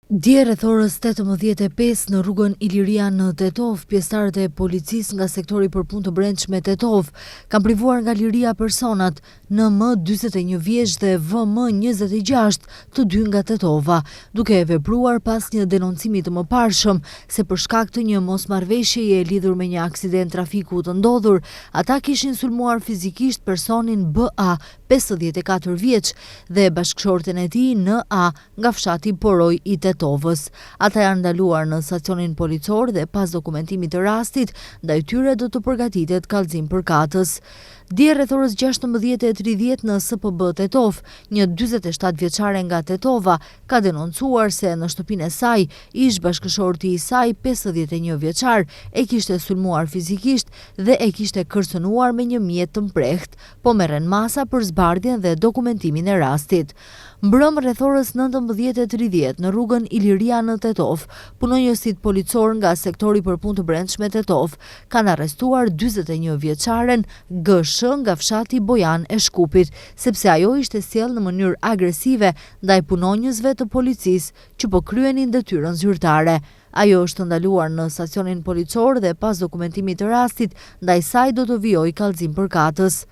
Dje rreth orës 18:05 në rrugën Iliria në Tetov, pjesëtarët e policisë nga sektori për punë të brendshme Tetov kanë privuar nga liria personat NM 41 vjeç dhe VM 26, të dy nga Tetova, duke e vepruar pas një denoncimi të mëparshëm se për shkak të një mosmarrëveshjeje e lidhur me një aksident trafiku të ndodhur, ata kishin sulmuar fizikisht personin BA, 54 vjeç, dhe bashkëshorten e tij NA nga fshati Poroj i Tetovës. Ata janë ndaluar në stacionin policor dhe pas dokumentimit të rastit, ndaj tyre do të përgatitet kallëzim përkatës. Dje rreth orës 16:30 në SPB Tetov, një 47 vjeçare nga Tetova ka denoncuar se në shtëpinë e saj, ish bashkëshorti i saj, 51 vjeçar, e kishte sulmuar fizikisht dhe e kishte kërcënuar me një mjet të mprehtë, po merren masa për zbardhjen dhe dokumentimin e rastit. Mbrëm rreth orës 19:30 në rrugën Iliria në Tetov, punonjësit policor nga sektori për punë të brendshme Tetov kanë arrestuar 41 vjeçaren GSH nga fshati Bojan e Shkupit, sepse ajo ishte sjellë në mënyrë agresive ndaj punonjësve të policisë që po kryenin detyrën zyrtare. Ajo është ndaluar në stacionin policor dhe pas dokumentimit të rastit, ndaj saj do të vijojë kallëzim përkatës.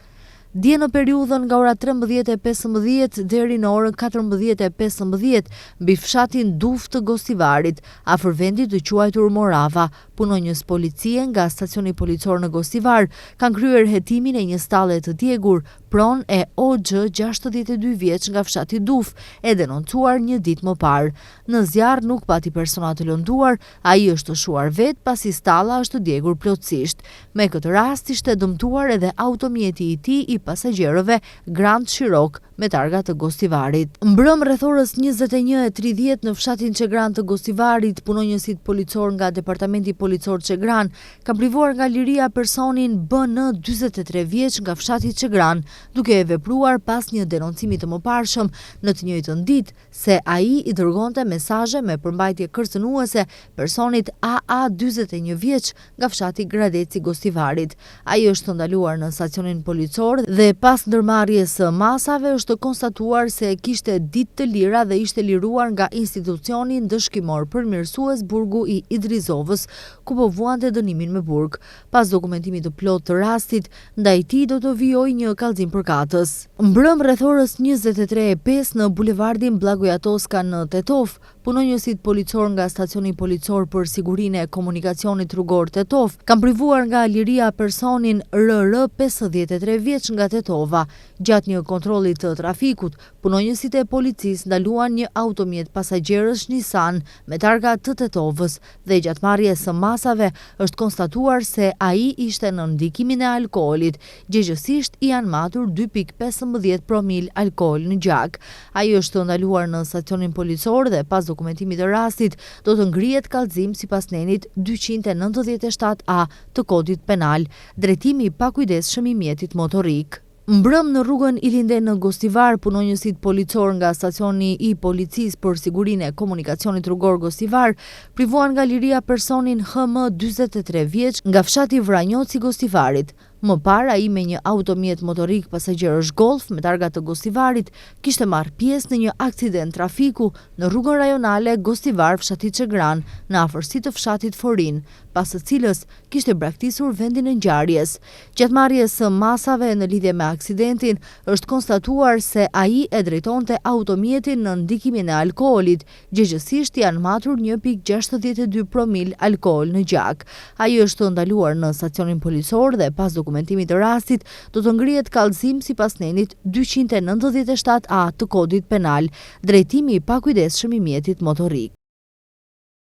Dje në periudhën nga ora 13:15 deri në orën 14:15 mbi fshatin Duf të Gostivarit, afër vendit të quajtur Morava, punonjës policie nga stacioni policor në Gostivar kanë kryer hetimin e një stalle të djegur pron e OG 62 vjeç nga fshati Duf, e denoncuar një ditë më parë. Në zjarr nuk pati persona të lënduar, ai është shuar vet pasi stalla është djegur plotësisht. Me këtë rast ishte dëmtuar edhe automjeti i tij i pasagjerëve Grand Cherokee me targa të Gostivarit. Mbrëm rreth orës 21:30 në fshatin Çegran të Gostivarit, punonjësit policor nga departamenti policor Çegran kanë privuar nga liria personin BN 43 vjeç nga fshati Çegran, duke e vepruar pas një denoncimi të mëparshëm në të njëjtën ditë se ai i dërgonte mesazhe me përmbajtje kërcënuese personit AA 41 vjeç nga fshati Gradeci Gostivarit. Ai është ndaluar në stacionin policor dhe pas ndërmarrjes së masave është konstatuar se kishte ditë të lira dhe ishte liruar nga institucioni ndëshkimor përmirësues burgu i Idrizovës, ku po vuante dënimin me burg. Pas dokumentimit të plot të rastit, ndaj tij do të vijojë një kallëzim përkatës. Mbrëm rreth orës 23:05 në bulevardin Blagojatoska në Tetov, punonjësit policor nga stacioni policor për sigurinë e komunikacionit rrugor Tetov kanë privuar nga liria personin RR 53 vjeç nga Tetova. Gjatë një kontrolli të trafikut, punonjësit e policisë ndaluan një automjet pasagjerësh Nissan me targa të Tetovës dhe gjatë marrjes së masave është konstatuar se ai ishte në ndikimin e alkoolit. Gjëgjësisht i janë matur 2.15 promil alkool në gjak. Ai është ndaluar në stacionin policor dhe pas dokumentimit të rastit do të ngrihet kallëzim sipas nenit 297A të kodit penal, drejtimi i pakujdesshëm i mjetit motorik. Mbrëm në rrugën Ilinde në Gostivar, punonjësit policor nga stacioni i policisë për sigurinë e komunikacionit rrugor Gostivar privuan nga liria personin HM 43 vjeç nga fshati Vranjoci Gostivarit. Më parë, ai me një automjet motorik pasagjerësh Golf me targa të Gostivarit kishte marrë pjesë në një aksident trafiku në rrugën rajonale Gostivar fshati Çegran, në afërsi të fshatit Forin, pas së cilës kishte braktisur vendin e ngjarjes. Gjatë marrjes së masave në lidhje me aksidentin, është konstatuar se ai e drejtonte automjetin në ndikimin e alkoolit, gjëgjësisht janë matur 1.62 promil alkool në gjak. Ai është ndaluar në stacionin policor dhe pas dokumentimit të rastit do të ngrihet kallëzim sipas nenit 297A të kodit penal, drejtimi i pakujdesshëm i mjetit motorik.